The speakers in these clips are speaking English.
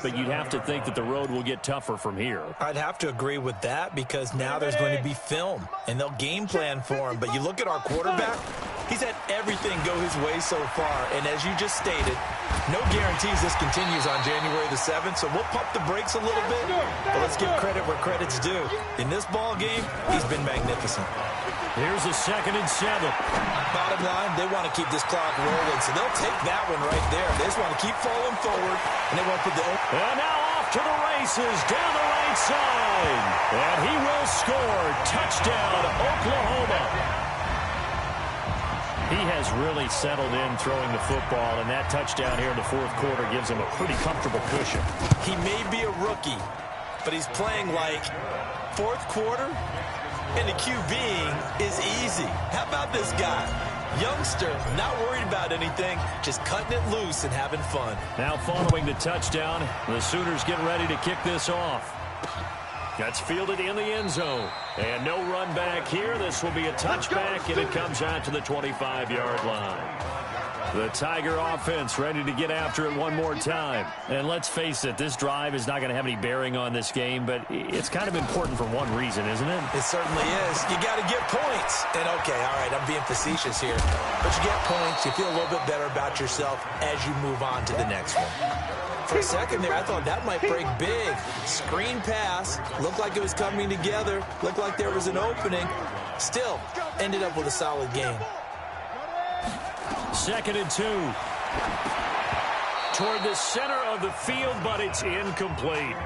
but you'd have to think that the road will get tougher from here. I'd have to agree with that because now there's going to be film, and they'll game plan for him. But you look at our quarterback, he's had everything go his way so far. And as you just stated, no guarantees this continues on January the 7th, so we'll pump the brakes a little bit. But let's give credit where credit's due. In this ball game, he's been magnificent. Here's a 2nd and 7. Bottom line, they want to keep this clock rolling, so they'll take that one right there. They just want to keep falling forward, and they won't put the... And now off to the races down the right side. And he will score. Touchdown, Oklahoma. He has really settled in throwing the football, and that touchdown here in the 4th quarter gives him a pretty comfortable cushion. He may be a rookie, but he's playing like 4th quarter, and the QBing is easy. How about this guy? Youngster, not worried about anything, just cutting it loose and having fun. Now following the touchdown, the Sooners get ready to kick this off. That's fielded in the end zone. And no run back here. This will be a touchback, and it comes out to the 25-yard line. The Tiger offense ready to get after it one more time. And let's face it, this drive is not going to have any bearing on this game, but it's kind of important for one reason, isn't it? It certainly is. You got to get points. And, okay, all right, I'm being facetious here. But you get points, you feel a little bit better about yourself as you move on to the next one. For a second there, I thought that might break big. Screen pass. Looked like it was coming together. Looked like there was an opening. Still, ended up with a solid game. 2nd and 2. Toward the center of the field, but it's incomplete.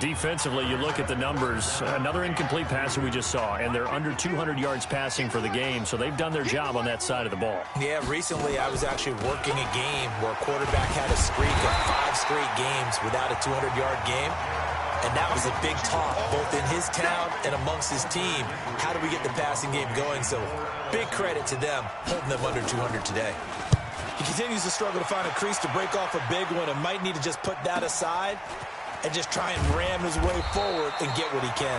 Defensively, you look at the numbers. Another incomplete pass that we just saw, and they're under 200 yards passing for the game, so they've done their job on that side of the ball. Yeah, recently I was actually working a game where a quarterback had a streak of 5 straight games without a 200-yard game. And that was a big talk, both in his town and amongst his team. How do we get the passing game going? So big credit to them, holding them under 200 today. He continues to struggle to find a crease to break off a big one and might need to just put that aside and just try and ram his way forward and get what he can.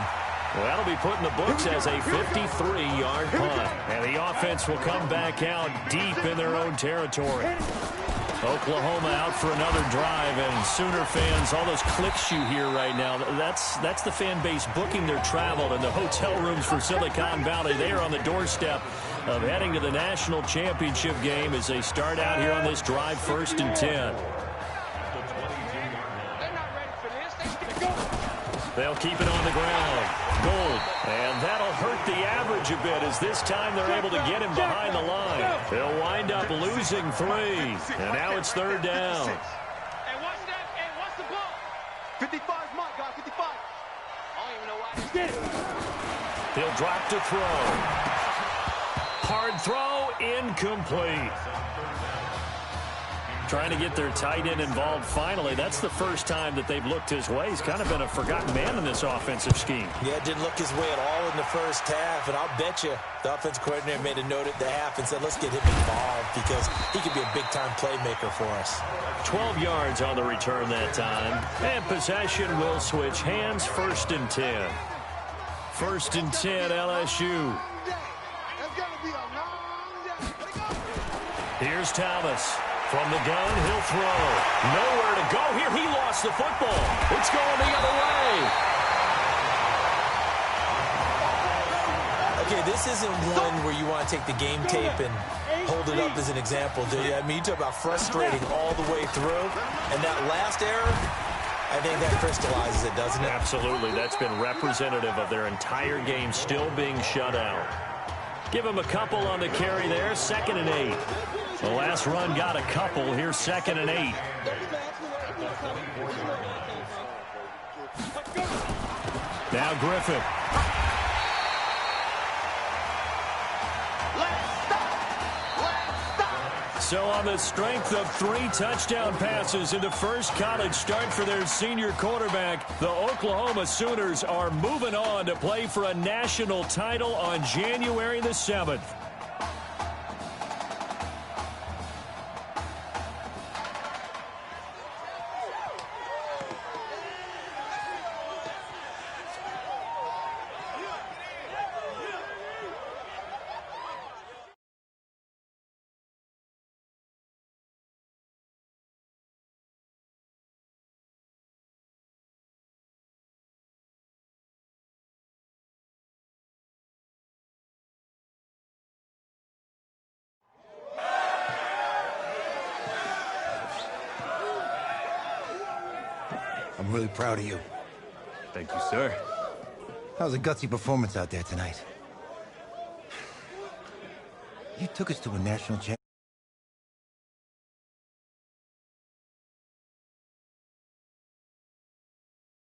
Well, that'll be put in the books as a 53-yard punt. And the offense will come back out deep in their own territory. Oklahoma out for another drive, and Sooner fans, all those clicks you hear right now, that's the fan base booking their travel and the hotel rooms for Silicon Valley. They are on the doorstep of heading to the national championship game as they start out here on this drive, 1st and 10. They'll keep it on the ground. Gold. And that'll hurt the average a bit as this time they're able to get him behind the line. They'll wind up losing 3. And now it's 3rd down. Hey, watch that. Hey, watch the ball. 55's Mike, guys. 55. I don't even know why he's getting it. He'll drop to throw. Hard throw, incomplete. Trying to get their tight end involved finally. That's the first time that they've looked his way. He's kind of been a forgotten man in this offensive scheme. Yeah, didn't look his way at all in the first half. And I'll bet you the offensive coordinator made a note at the half and said, let's get him involved because he could be a big-time playmaker for us. 12 yards on the return that time. And possession will switch hands, 1st and 10. 1st and 10, LSU. Here's Thomas. From the gun, he'll throw. Nowhere to go here. He lost the football. It's going the other way. Okay, this isn't one where you want to take the game tape and hold it up as an example, do you? I mean, you talk about frustrating all the way through. And that last error, I think that crystallizes it, doesn't it? Absolutely. That's been representative of their entire game still being shut out. Give him a couple on the carry there. 2nd and 8. The last run got a couple. Here's 2nd and 8. Now Griffin. So on the strength of 3 touchdown passes in the first college start for their senior quarterback, the Oklahoma Sooners are moving on to play for a national title on January the 7th. I'm really proud of you. Thank you, sir. That was a gutsy performance out there tonight. You took us to a national championship.